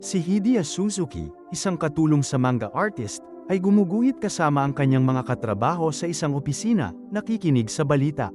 Si Hideya Suzuki, isang katulong sa manga artist, ay gumuguhit kasama ang kanyang mga katrabaho sa isang opisina, nakikinig sa balita.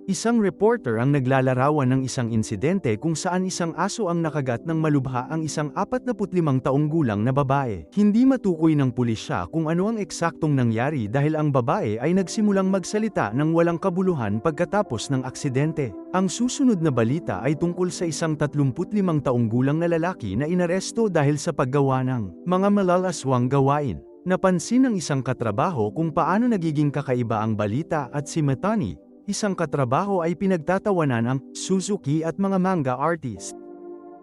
Isang reporter ang naglalarawan ng isang insidente kung saan isang aso ang nakagat ng malubha ang isang 45 taong gulang na babae. Hindi matukoy ng pulisya kung ano ang eksaktong nangyari dahil ang babae ay nagsimulang magsalita ng walang kabuluhan pagkatapos ng aksidente. Ang susunod na balita ay tungkol sa isang 35 taong gulang na lalaki na inaresto dahil sa paggawa ng mga malalaswang gawain. Napansin ng isang katrabaho kung paano nagiging kakaiba ang balita at si Matani, isang katrabaho ay pinagtatawanan ang Suzuki at mga manga artist.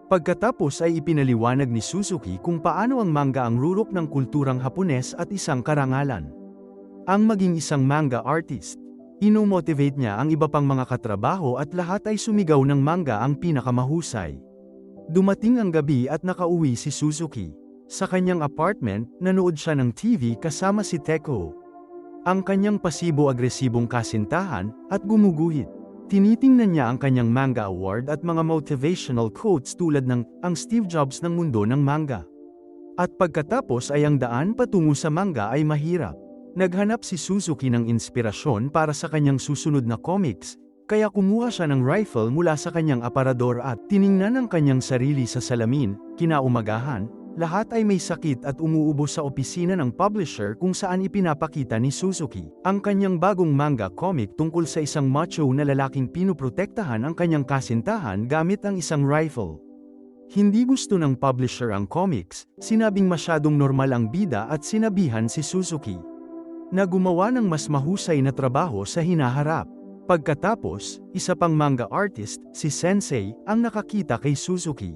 Pagkatapos ay ipinaliwanag ni Suzuki kung paano ang manga ang rurok ng kulturang Hapones at isang karangalan. Ang maging isang manga artist, inomotivate niya ang iba pang mga katrabaho at lahat ay sumigaw ng manga ang pinakamahusay. Dumating ang gabi at nakauwi si Suzuki. Sa kanyang apartment, nanood siya ng TV kasama si Teko, ang kanyang pasibo-agresibong kasintahan, at gumuguhit. Tinitingnan niya ang kanyang manga award at mga motivational quotes tulad ng "Ang Steve Jobs ng mundo ng manga." At pagkatapos ay ang daan patungo sa manga ay mahirap. Naghanap si Suzuki ng inspirasyon para sa kanyang susunod na comics, kaya kumuha siya ng rifle mula sa kanyang aparador at tiningnan ang kanyang sarili sa salamin. Kinaumagahan, lahat ay may sakit at umuubo sa opisina ng publisher kung saan ipinapakita ni Suzuki ang kanyang bagong manga comic tungkol sa isang macho na lalaking pinuprotektahan ang kanyang kasintahan gamit ang isang rifle. Hindi gusto ng publisher ang comics, sinabing masyadong normal ang bida at sinabihan si Suzuki na gumawa ng mas mahusay na trabaho sa hinaharap. Pagkatapos, isa pang manga artist, si Sensei, ang nakakita kay Suzuki.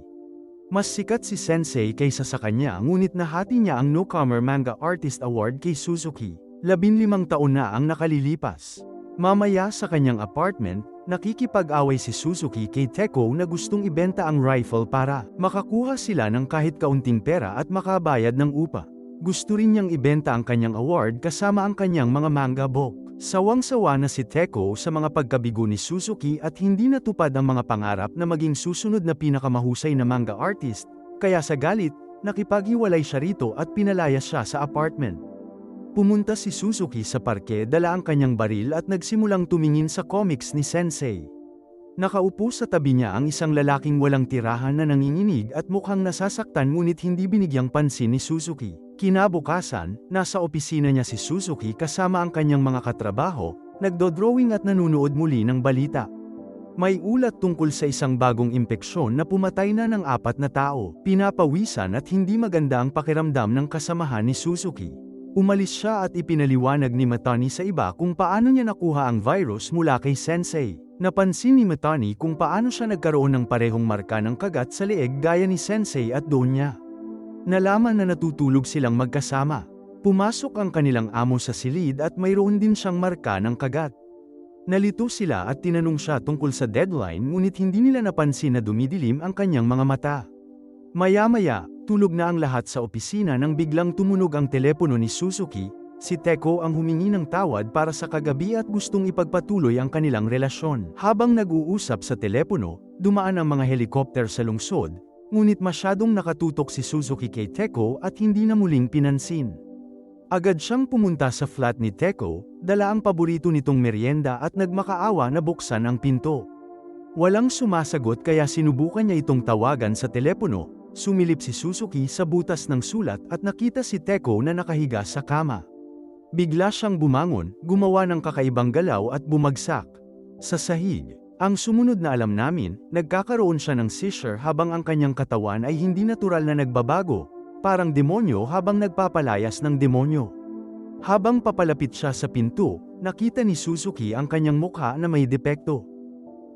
Mas sikat si Sensei kaysa sa kanya ngunit nahati niya ang Newcomer Manga Artist Award kay Suzuki. 15 taon na ang nakalilipas. Mamaya sa kanyang apartment, nakikipag-away si Suzuki kay Teko na gustong ibenta ang rifle para makakuha sila ng kahit kaunting pera at makabayad ng upa. Gusto rin niyang ibenta ang kanyang award kasama ang kanyang mga manga book. Sawang-sawa na si Teko sa mga pagkabigo ni Suzuki at hindi natupad ang mga pangarap na maging susunod na pinakamahusay na manga artist, kaya sa galit, nakipaghiwalay siya rito at pinalayas siya sa apartment. Pumunta si Suzuki sa parke, dala ang kanyang baril at nagsimulang tumingin sa comics ni Sensei. Nakaupo sa tabi niya ang isang lalaking walang tirahan na nanginginig at mukhang nasasaktan ngunit hindi binigyang pansin ni Suzuki. Kinabukasan, nasa opisina niya si Suzuki kasama ang kanyang mga katrabaho, nagdodrawing at nanunood muli ng balita. May ulat tungkol sa isang bagong impeksyon na pumatay na ng 4 na tao. Pinapawisan at hindi maganda ang pakiramdam ng kasamahan ni Suzuki. Umalis siya at ipinaliwanag ni Matani sa iba kung paano niya nakuha ang virus mula kay Sensei. Napansin ni Matani kung paano siya nagkaroon ng parehong marka ng kagat sa leeg gaya ni Sensei at Donya. Nalaman na natutulog silang magkasama. Pumasok ang kanilang amo sa silid at mayroon din siyang marka ng kagat. Nalito sila at tinanong siya tungkol sa deadline ngunit hindi nila napansin na dumidilim ang kanyang mga mata. Maya-maya, tulog na ang lahat sa opisina nang biglang tumunog ang telepono ni Suzuki. Si Teko ang humingi ng tawad para sa kagabi at gustong ipagpatuloy ang kanilang relasyon. Habang nag-uusap sa telepono, dumaan ang mga helikopter sa lungsod, ngunit masyadong nakatutok si Suzuki kay Teko at hindi na muling pinansin. Agad siyang pumunta sa flat ni Teko, dala ang paborito nitong merienda at nagmakaawa na buksan ang pinto. Walang sumasagot kaya sinubukan niya itong tawagan sa telepono. Sumilip si Suzuki sa butas ng sulat at nakita si Teko na nakahiga sa kama. Bigla siyang bumangon, gumawa ng kakaibang galaw at bumagsak sa sahig. Ang sumunod na alam namin, nagkakaroon siya ng seizure habang ang kanyang katawan ay hindi natural na nagbabago, parang demonyo habang nagpapalayas ng demonyo. Habang papalapit siya sa pinto, nakita ni Suzuki ang kanyang mukha na may depekto.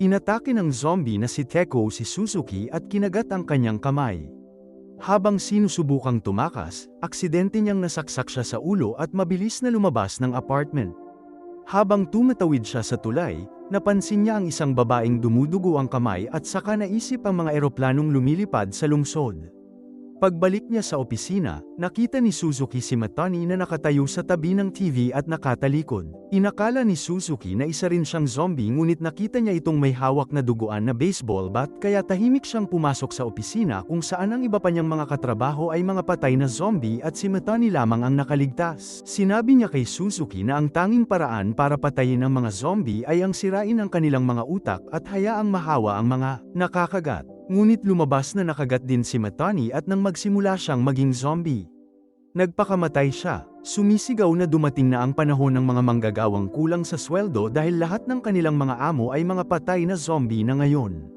Inatake ng zombie na si Teko si Suzuki at kinagat ang kanyang kamay. Habang sinusubukang tumakas, aksidente niyang nasaksak siya sa ulo at mabilis na lumabas ng apartment. Habang tumatawid siya sa tulay, napansin niya ang isang babaeng dumudugo ang kamay at saka naisip ang mga eroplanong lumilipad sa lungsod. Pagbalik niya sa opisina, nakita ni Suzuki si Matani na nakatayo sa tabi ng TV at nakatalikod. Inakala ni Suzuki na isa rin siyang zombie ngunit nakita niya itong may hawak na duguan na baseball bat kaya tahimik siyang pumasok sa opisina kung saan ang iba pa niyang mga katrabaho ay mga patay na zombie at si Matani lamang ang nakaligtas. Sinabi niya kay Suzuki na ang tanging paraan para patayin ang mga zombie ay ang sirain ang kanilang mga utak at hayaang mahawa ang mga nakakagat. Ngunit lumabas na nakagat din si Matani at nang magsimula siyang maging zombie. Nagpakamatay siya, sumisigaw na dumating na ang panahon ng mga manggagawang kulang sa sweldo dahil lahat ng kanilang mga amo ay mga patay na zombie na ngayon.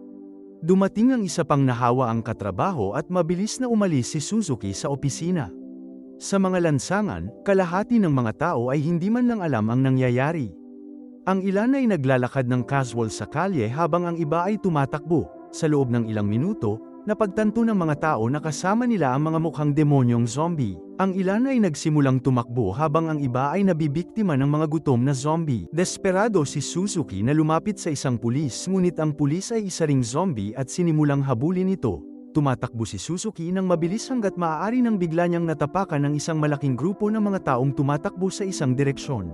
Dumating ang isa pang nahawa ang katrabaho at mabilis na umalis si Suzuki sa opisina. Sa mga lansangan, kalahati ng mga tao ay hindi man lang alam ang nangyayari. Ang ilan ay naglalakad ng casual sa kalye habang ang iba ay tumatakbo. Sa loob ng ilang minuto, napagtanto ng mga tao na kasama nila ang mga mukhang demonyong zombie. Ang ilan ay nagsimulang tumakbo habang ang iba ay nabibiktima ng mga gutom na zombie. Desperado si Suzuki na lumapit sa isang pulis ngunit ang pulis ay isa ring zombie at sinimulang habulin ito. Tumatakbo si Suzuki nang mabilis hanggat maaari nang bigla niyang natapakan ng isang malaking grupo ng mga taong tumatakbo sa isang direksyon.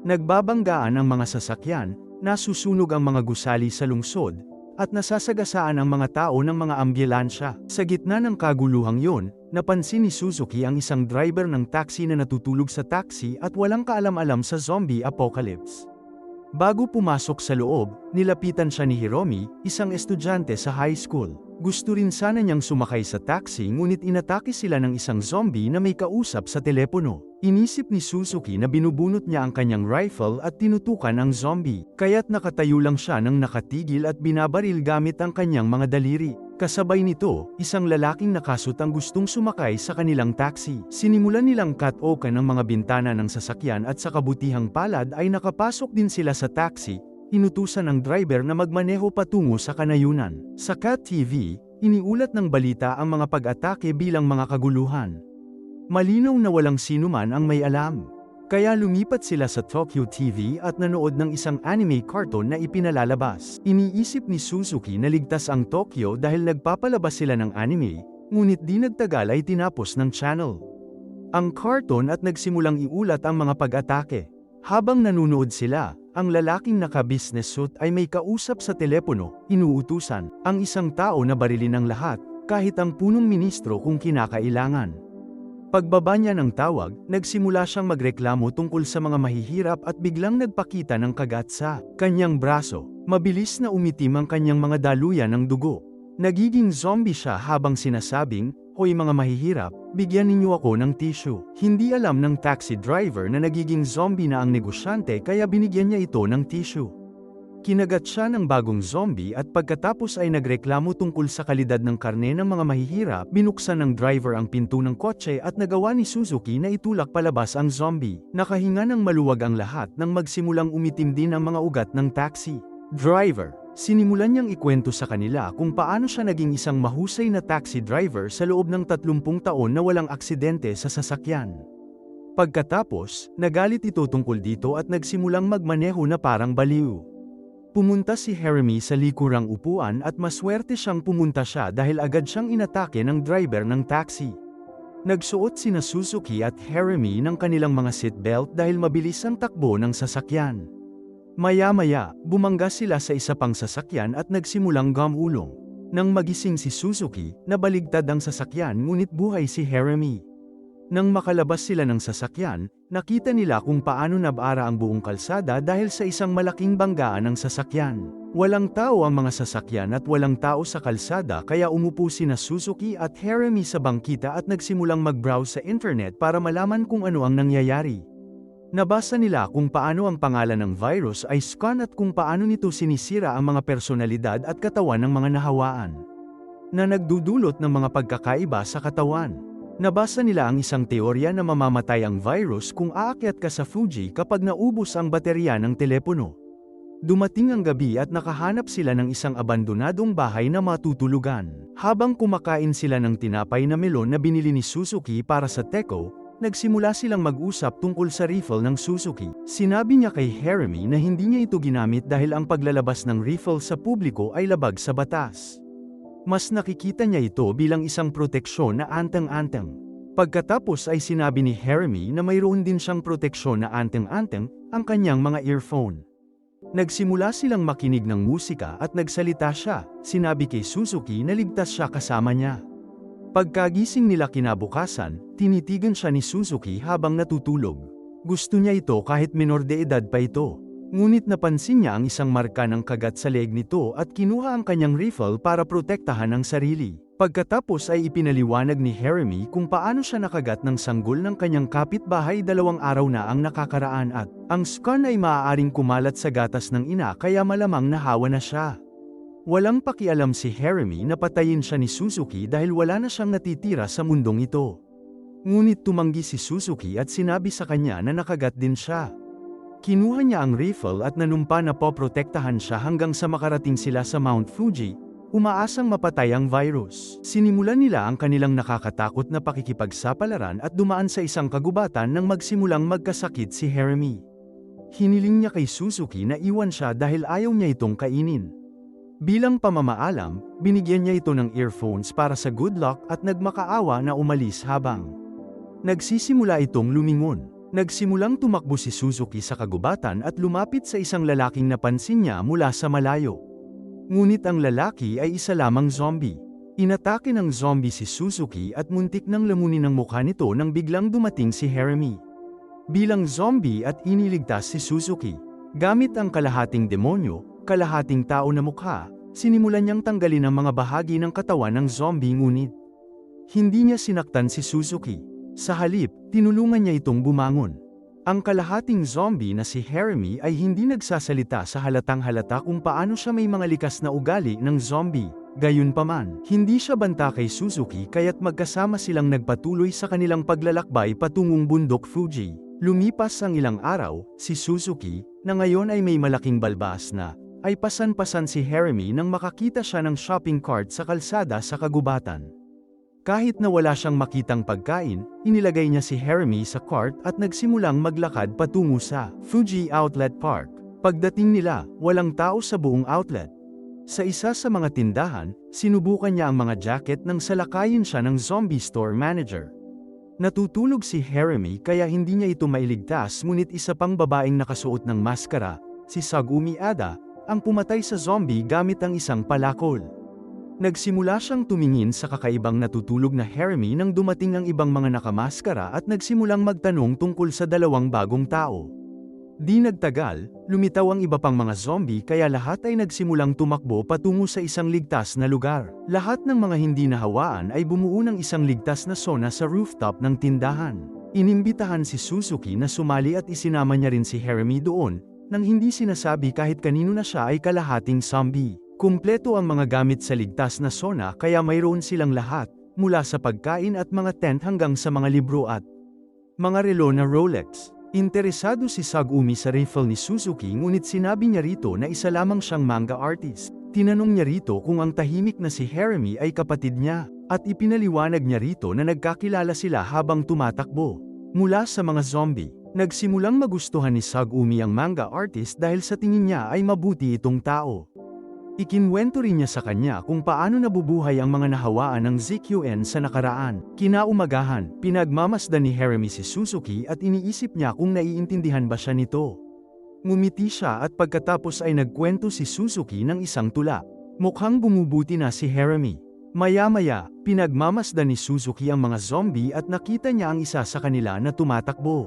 Nagbabanggaan ang mga sasakyan, nasusunog ang mga gusali sa lungsod, at nasasagasaan ang mga tao ng mga ambulansya. Sa gitna ng kaguluhang yon, napansin ni Suzuki ang isang driver ng taxi na natutulog sa taxi at walang kaalam-alam sa zombie apocalypse. Bago pumasok sa loob, nilapitan siya ni Hiromi, isang estudyante sa high school. Gusto rin sana niyang sumakay sa taxi ngunit inatake sila ng isang zombie na may kausap sa telepono. Inisip ni Suzuki na binubunot niya ang kanyang rifle at tinutukan ang zombie, kaya't nakatayo lang siya nang nakatigil at binabaril gamit ang kanyang mga daliri. Kasabay nito, isang lalaking nakasut ang gustong sumakay sa kanilang taxi. Sinimulan nilang cut-open ang mga bintana ng sasakyan at sa kabutihang palad ay nakapasok din sila sa taxi. Inutusan ng driver na magmaneho patungo sa kanayunan. Sa Cat TV, iniulat ng balita ang mga pag-atake bilang mga kaguluhan. Malinaw na walang sinuman ang may alam. Kaya lumipat sila sa Tokyo TV at nanood ng isang anime cartoon na ipinalalabas. Iniisip ni Suzuki na ligtas ang Tokyo dahil nagpapalabas sila ng anime, ngunit di nagtagal ay tinapos ng channel ang cartoon at nagsimulang iulat ang mga pag-atake. Habang nanunood sila, ang lalaking naka-business suit ay may kausap sa telepono, inuutusan ang isang tao na barilin ang lahat, kahit ang punong ministro kung kinakailangan. Pagbaba niya ng tawag, nagsimula siyang magreklamo tungkol sa mga mahihirap at biglang nagpakita ng kagat sa kanyang braso. Mabilis na umitim ang kanyang mga daluyan ng dugo. Nagiging zombie siya habang sinasabing, "Hoy mga mahihirap, bigyan ninyo ako ng tissue." Hindi alam ng taxi driver na nagiging zombie na ang negosyante kaya binigyan niya ito ng tissue. Kinagat siya ng bagong zombie at pagkatapos ay nagreklamo tungkol sa kalidad ng karne ng mga mahihirap, binuksan ng driver ang pinto ng kotse at nagawa ni Suzuki na itulak palabas ang zombie. Nakahinga ng maluwag ang lahat nang magsimulang umitim din ang mga ugat ng taxi driver. Sinimulan niyang ikwento sa kanila kung paano siya naging isang mahusay na taxi driver sa loob ng 30 taon na walang aksidente sa sasakyan. Pagkatapos, nagalit ito tungkol dito at nagsimulang magmaneho na parang baliw. Pumunta si Jeremy sa likurang upuan at maswerte siyang pumunta siya dahil agad siyang inatake ng driver ng taxi. Nagsuot sina Suzuki at Jeremy ng kanilang mga seatbelt dahil mabilis ang takbo ng sasakyan. Maya-maya, bumangga sila sa isa pang sasakyan at nagsimulang gumulong. Nang magising si Suzuki, nabaligtad ang sasakyan ngunit buhay si Jeremy. Nang makalabas sila ng sasakyan, nakita nila kung paano nabara ang buong kalsada dahil sa isang malaking banggaan ng sasakyan. Walang tao ang mga sasakyan at walang tao sa kalsada kaya umupo sina Suzuki at Jeremy sa bangkita at nagsimulang mag-browse sa internet para malaman kung ano ang nangyayari. Nabasa nila kung paano ang pangalan ng virus ay scan at kung paano nito sinisira ang mga personalidad at katawan ng mga nahawaan, na nagdudulot ng mga pagkakaiba sa katawan. Nabasa nila ang isang teorya na mamamatay ang virus kung aakyat ka sa Fuji kapag naubos ang baterya ng telepono. Dumating ang gabi at nakahanap sila ng isang abandonadong bahay na matutulugan. Habang kumakain sila ng tinapay na melon na binili ni Suzuki para sa Teko, nagsimula silang mag-usap tungkol sa rifle ng Suzuki. Sinabi niya kay Jeremy na hindi niya ito ginamit dahil ang paglalabas ng rifle sa publiko ay labag sa batas. Mas nakikita niya ito bilang isang proteksyon na anteng-anteng. Pagkatapos ay sinabi ni Jeremy na mayroon din siyang proteksyon na anteng-anteng, ang kanyang mga earphone. Nagsimula silang makinig ng musika at nagsalita siya, sinabi kay Suzuki na ligtas siya kasama niya. Pagkagising nila kinabukasan, tinitigan siya ni Suzuki habang natutulog. Gusto niya ito kahit menor de edad pa ito. Ngunit napansin niya ang isang marka ng kagat sa leeg nito at kinuha ang kanyang rifle para protektahan ang sarili. Pagkatapos ay ipinaliwanag ni Jeremy kung paano siya nakagat ng sanggol ng kanyang kapitbahay 2 araw na ang nakakaraan at ang scar ay maaaring kumalat sa gatas ng ina kaya malamang nahawa na siya. Walang pakialam si Jeremy na patayin siya ni Suzuki dahil wala na siyang natitira sa mundong ito. Ngunit tumanggi si Suzuki at sinabi sa kanya na nakagat din siya. Kinuha niya ang rifle at nanumpa na poprotektahan siya hanggang sa makarating sila sa Mount Fuji, umaasang mapatay ang virus. Sinimulan nila ang kanilang nakakatakot na pakikipagsapalaran at dumaan sa isang kagubatan nang magsimulang magkasakit si Jeremy. Hiniling niya kay Suzuki na iwan siya dahil ayaw niya itong kainin. Bilang pamamaalam, binigyan niya ito ng earphones para sa good luck at nagmakaawa na umalis habang nagsisimula itong lumingon. Nagsimulang tumakbo si Suzuki sa kagubatan at lumapit sa isang lalaking napansin niya mula sa malayo. Ngunit ang lalaki ay isa lamang zombie. Inatake ng zombie si Suzuki at muntik nang lamunin ang mukha nito nang biglang dumating si Jeremy. Bilang zombie at iniligtas si Suzuki. Gamit ang kalahating demonyo, kalahating tao na mukha, sinimulan niyang tanggalin ang mga bahagi ng katawan ng zombie ngunit hindi niya sinaktan si Suzuki. Sa halip, tinulungan niya itong bumangon. Ang kalahating zombie na si Jeremy ay hindi nagsasalita sa halatang-halata kung paano siya may mga likas na ugali ng zombie. Gayunpaman, hindi siya banta kay Suzuki kaya't magkasama silang nagpatuloy sa kanilang paglalakbay patungong bundok Fuji. Lumipas ang ilang araw, si Suzuki, na ngayon ay may malaking balbas na, ay pasan-pasan si Jeremy nang makakita siya ng shopping cart sa kalsada sa kagubatan. Kahit na wala siyang makitang pagkain, inilagay niya si Jeremy sa cart at nagsimulang maglakad patungo sa Fuji Outlet Park. Pagdating nila, walang tao sa buong outlet. Sa isa sa mga tindahan, sinubukan niya ang mga jacket nang salakayin siya ng zombie store manager. Natutulog si Jeremy kaya hindi niya ito mailigtas ngunit isa pang babaeng nakasuot ng maskara, si Sagumi Ada, ang pumatay sa zombie gamit ang isang palakol. Nagsimula siyang tumingin sa kakaibang natutulog na Jeremy nang dumating ang ibang mga nakamaskara at nagsimulang magtanong tungkol sa 2 bagong tao. Di nagtagal, lumitaw ang iba pang mga zombie kaya lahat ay nagsimulang tumakbo patungo sa isang ligtas na lugar. Lahat ng mga hindi nahawaan ay bumuo ng isang ligtas na zona sa rooftop ng tindahan. Inimbitahan si Suzuki na sumali at isinama niya rin si Jeremy doon, nang hindi sinasabi kahit kanino na siya ay kalahating zombie. Kumpleto ang mga gamit sa ligtas na zona kaya mayroon silang lahat, mula sa pagkain at mga tent hanggang sa mga libro at mga relo na Rolex. Interesado si Sagumi sa rifle ni Suzuki ngunit sinabi niya rito na isa lamang siyang manga artist. Tinanong niya rito kung ang tahimik na si Jeremy ay kapatid niya, at ipinaliwanag niya rito na nagkakilala sila habang tumatakbo. Mula sa mga zombie, nagsimulang magustuhan ni Sagumi ang manga artist dahil sa tingin niya ay mabuti itong tao. Ikinwento rin niya sa kanya kung paano nabubuhay ang mga nahawaan ng ZQN sa nakaraan. Kinaumagahan, pinagmamasdan ni Jeremy si Suzuki at iniisip niya kung naiintindihan ba siya nito. Ngumiti siya at pagkatapos ay nagkwento si Suzuki ng isang tula. Mukhang bumubuti na si Jeremy. Maya-maya, pinagmamasdan ni Suzuki ang mga zombie at nakita niya ang isa sa kanila na tumatakbo.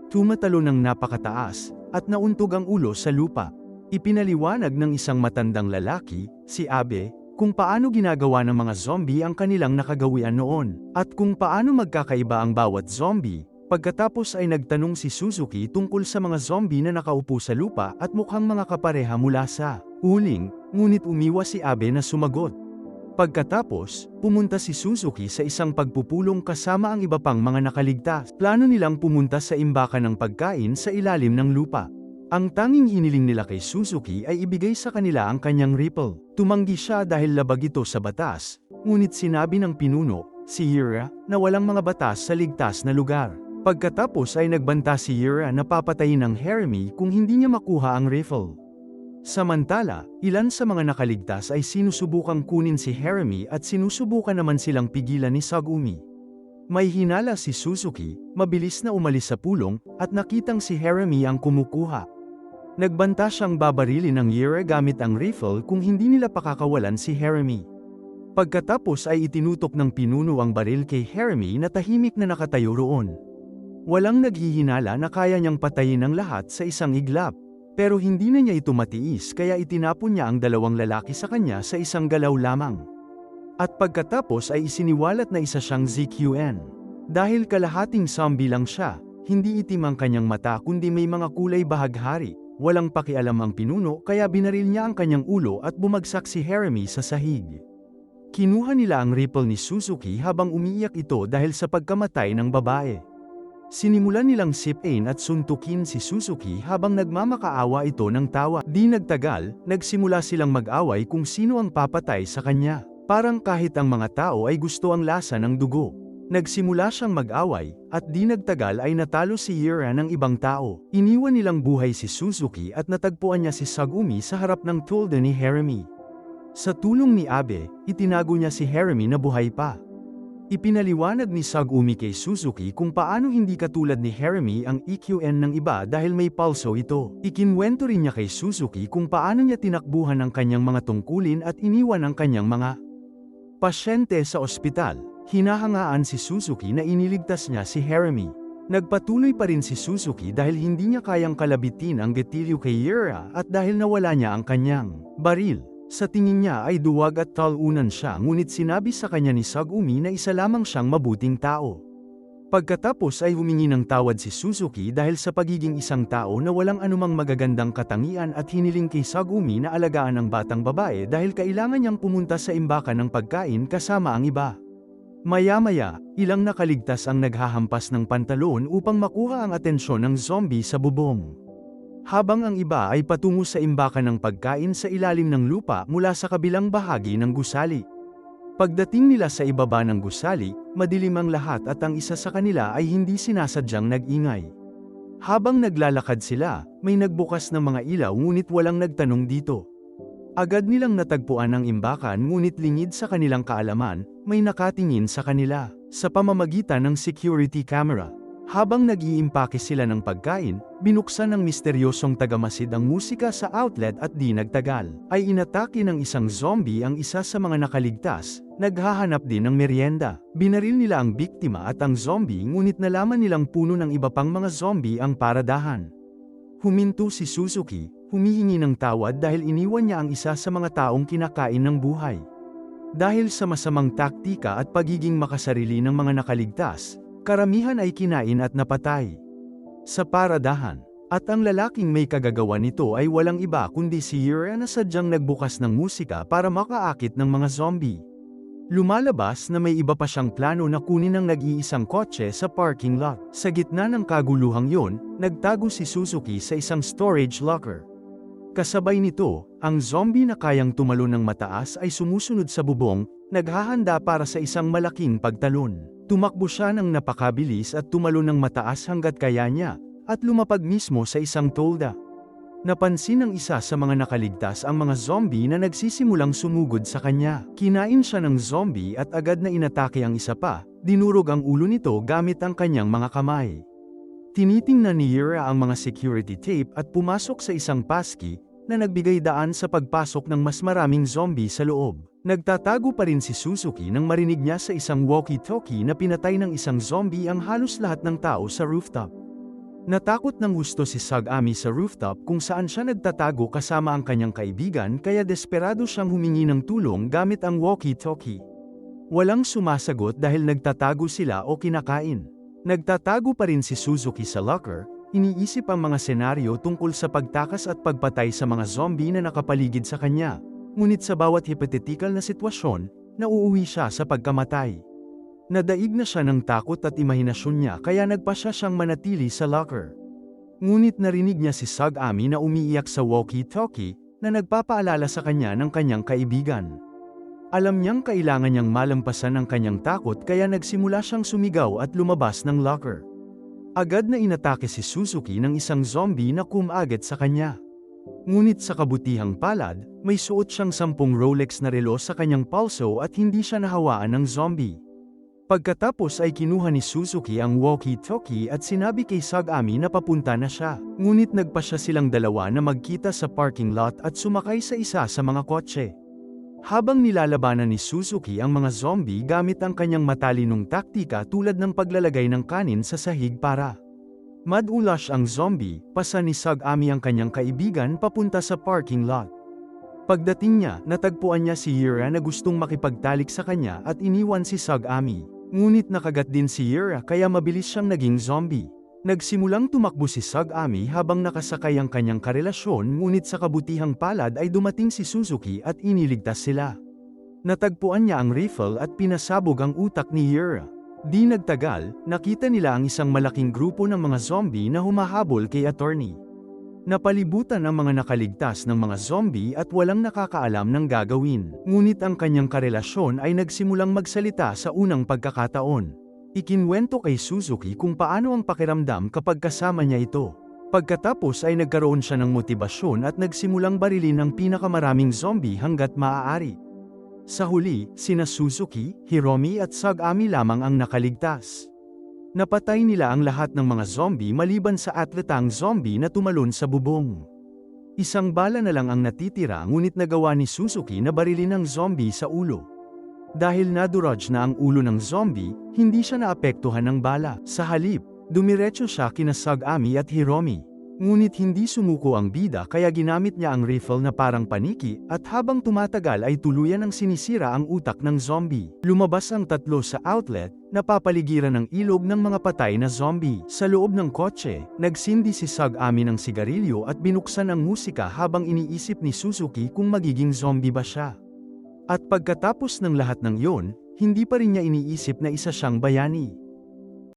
Tumatalo ng napakataas, at nauntog ang ulo sa lupa. Ipinaliwanag ng isang matandang lalaki, si Abe, kung paano ginagawa ng mga zombie ang kanilang nakagawian noon, at kung paano magkakaiba ang bawat zombie. Pagkatapos ay nagtanong si Suzuki tungkol sa mga zombie na nakaupo sa lupa at mukhang mga kapareha mula sa uling, ngunit umiwas si Abe na sumagot. Pagkatapos, pumunta si Suzuki sa isang pagpupulong kasama ang iba pang mga nakaligtas. Plano nilang pumunta sa imbakan ng pagkain sa ilalim ng lupa. Ang tanging hiniling nila kay Suzuki ay ibigay sa kanila ang kanyang rifle. Tumanggi siya dahil labag ito sa batas, ngunit sinabi ng pinuno, si Yura, na walang mga batas sa ligtas na lugar. Pagkatapos ay nagbanta si Yura na papatayin ng Jeremy kung hindi niya makuha ang rifle. Samantala, ilan sa mga nakaligtas ay sinusubukang kunin si Jeremy at sinusubukan naman silang pigilan ni Sagumi. May hinala si Suzuki, mabilis na umalis sa pulong, at nakitang si Jeremy ang kumukuha. Nagbanta siyang babarilin ng Yura gamit ang rifle kung hindi nila pakakawalan si Jeremy. Pagkatapos ay itinutok ng pinuno ang baril kay Jeremy na tahimik na nakatayo roon. Walang naghihinala na kaya niyang patayin ang lahat sa isang iglap. Pero hindi na niya ito matiis kaya itinapon niya ang dalawang lalaki sa kanya sa isang galaw lamang. At pagkatapos ay isiniwalat na isa siyang ZQN. Dahil kalahating zombie lang siya, hindi itim ang kanyang mata kundi may mga kulay bahaghari, walang pakialam ang pinuno kaya binaril niya ang kanyang ulo at bumagsak si Jeremy sa sahig. Kinuha nila ang rifle ni Suzuki habang umiiyak ito dahil sa pagkamatay ng babae. Sinimulan nilang sipin at suntukin si Suzuki habang nagmamakaawa ito ng tawa. Di nagtagal, nagsimula silang mag-away kung sino ang papatay sa kanya. Parang kahit ang mga tao ay gusto ang lasa ng dugo. Nagsimula siyang mag-away, at di nagtagal ay natalo si Yura ng ibang tao. Iniwan nilang buhay si Suzuki at natagpuan niya si Sagumi sa harap ng tulda ni Jeremy. Sa tulong ni Abe, itinago niya si Jeremy na buhay pa. Ipinaliwanag ni Sagumi kay Suzuki kung paano hindi katulad ni Jeremy ang EQN ng iba dahil may pulso ito. Ikinwento rin niya kay Suzuki kung paano niya tinakbuhan ang kanyang mga tungkulin at iniwan ang kanyang mga pasyente sa ospital. Hinahangaan si Suzuki na iniligtas niya si Jeremy. Nagpatuloy pa rin si Suzuki dahil hindi niya kayang kalabitin ang gatilyo kay Yura at dahil nawala niya ang kanyang baril. Sa tingin niya ay duwag at talunan siya ngunit sinabi sa kanya ni Sagumi na isa lamang siyang mabuting tao. Pagkatapos ay humingi ng tawad si Suzuki dahil sa pagiging isang tao na walang anumang magagandang katangian at hiniling kay Sagumi na alagaan ang batang babae dahil kailangan niyang pumunta sa imbakan ng pagkain kasama ang iba. Maya-maya, ilang nakaligtas ang naghahampas ng pantalon upang makuha ang atensyon ng zombie sa bubong. Habang ang iba ay patungo sa imbakan ng pagkain sa ilalim ng lupa mula sa kabilang bahagi ng gusali. Pagdating nila sa ibaba ng gusali, madilim ang lahat at ang isa sa kanila ay hindi sinasadyang nag-ingay. Habang naglalakad sila, may nagbukas ng mga ilaw ngunit walang nagtanong dito. Agad nilang natagpuan ang imbakan ngunit lingid sa kanilang kaalaman, may nakatingin sa kanila, sa pamamagitan ng security camera. Habang nag-iimpake sila ng pagkain, binuksan ng misteryosong tagamasid ang musika sa outlet at di nagtagal, ay inatake ng isang zombie ang isa sa mga nakaligtas, naghahanap din ng merienda. Binaril nila ang biktima at ang zombie ngunit nalaman nilang puno ng iba pang mga zombie ang paradahan. Huminto si Suzuki, humihingi ng tawad dahil iniwan niya ang isa sa mga taong kinakain ng buhay. Dahil sa masamang taktika at pagiging makasarili ng mga nakaligtas, karamihan ay kinain at napatay sa paradahan. At ang lalaking may kagagawa nito ay walang iba kundi si Yura na sadyang nagbukas ng musika para makaakit ng mga zombie. Lumalabas na may iba pa siyang plano na kunin ang nag-iisang kotse sa parking lot. Sa gitna ng kaguluhang yon, nagtago si Suzuki sa isang storage locker. Kasabay nito, ang zombie na kayang tumalon ng mataas ay sumusunod sa bubong, naghahanda para sa isang malaking pagtalon. Tumakbo siya ng napakabilis at tumalon ng mataas hanggat kaya niya, at lumapag mismo sa isang tolda. Napansin ng isa sa mga nakaligtas ang mga zombie na nagsisimulang sumugod sa kanya. Kinain siya ng zombie at agad na inatake ang isa pa, dinurog ang ulo nito gamit ang kanyang mga kamay. Tinitingnan ni Yura ang mga security tape at pumasok sa isang passkey, na nagbigay daan sa pagpasok ng mas maraming zombie sa loob. Nagtatago pa rin si Suzuki nang marinig niya sa isang walkie-talkie na pinatay ng isang zombie ang halos lahat ng tao sa rooftop. Natakot ng husto si Sagami sa rooftop kung saan siya nagtatago kasama ang kanyang kaibigan kaya desperado siyang humingi ng tulong gamit ang walkie-talkie. Walang sumasagot dahil nagtatago sila o kinakain. Nagtatago pa rin si Suzuki sa locker, iniisip ang mga senaryo tungkol sa pagtakas at pagpatay sa mga zombie na nakapaligid sa kanya. Ngunit sa bawat hypothetical na sitwasyon, nauuwi siya sa pagkamatay. Nadaig na siya ng takot at imahinasyon niya kaya nagpasya siyang manatili sa locker. Ngunit narinig niya si Sagami na umiiyak sa walkie-talkie, na nagpapaalala sa kanya ng kanyang kaibigan. Alam niyang kailangan niyang malampasan ang kanyang takot kaya nagsimula siyang sumigaw at lumabas ng locker. Agad na inatake si Suzuki ng isang zombie na kumagad sa kanya. Ngunit sa kabutihang palad, may suot siyang 10 Rolex na relo sa kanyang palso at hindi siya nahawaan ng zombie. Pagkatapos ay kinuha ni Suzuki ang walkie-talkie at sinabi kay Sagami na papunta na siya. Ngunit nagpa siya silang dalawa na magkita sa parking lot at sumakay sa isa sa mga kotse. Habang nilalabanan ni Suzuki ang mga zombie gamit ang kanyang matalinong taktika tulad ng paglalagay ng kanin sa sahig para madulash ang zombie, pasa ni Sagami ang kanyang kaibigan papunta sa parking lot. Pagdating niya, natagpuan niya si Yura na gustong makipagtalik sa kanya at iniwan si Sagami. Ngunit nakagat din si Yura kaya mabilis siyang naging zombie. Nagsimulang tumakbo si Sagami habang nakasakay ang kanyang karelasyon ngunit sa kabutihang palad ay dumating si Suzuki at iniligtas sila. Natagpuan niya ang rifle at pinasabog ang utak ni Yura. Di nagtagal, nakita nila ang isang malaking grupo ng mga zombie na humahabol kay attorney. Napalibutan ang mga nakaligtas ng mga zombie at walang nakakaalam ng gagawin. Ngunit ang kanyang karelasyon ay nagsimulang magsalita sa unang pagkakataon. Ikinwento kay Suzuki kung paano ang pakiramdam kapag kasama niya ito. Pagkatapos ay nagkaroon siya ng motibasyon at nagsimulang barilin ang pinakamaraming zombie hanggat maaari. Sa huli, sina Suzuki, Hiromi at Sagami lamang ang nakaligtas. Napatay nila ang lahat ng mga zombie maliban sa atletang zombie na tumalon sa bubong. Isang bala na lang ang natitira ngunit nagawa ni Suzuki na barilin ang zombie sa ulo. Dahil naduraj na ang ulo ng zombie, hindi siya naapektuhan ng bala. Sa halip, dumiretso siya kina Sagami at Hiromi. Ngunit hindi sumuko ang bida kaya ginamit niya ang rifle na parang paniki at habang tumatagal ay tuluyan ang sinisira ang utak ng zombie. Lumabas ang tatlo sa outlet, napapaligiran ng ilog ng mga patay na zombie. Sa loob ng kotse, nagsindi si Sagami ng sigarilyo at binuksan ang musika habang iniisip ni Suzuki kung magiging zombie ba siya. At pagkatapos ng lahat ng yon, hindi pa rin niya iniisip na isa siyang bayani.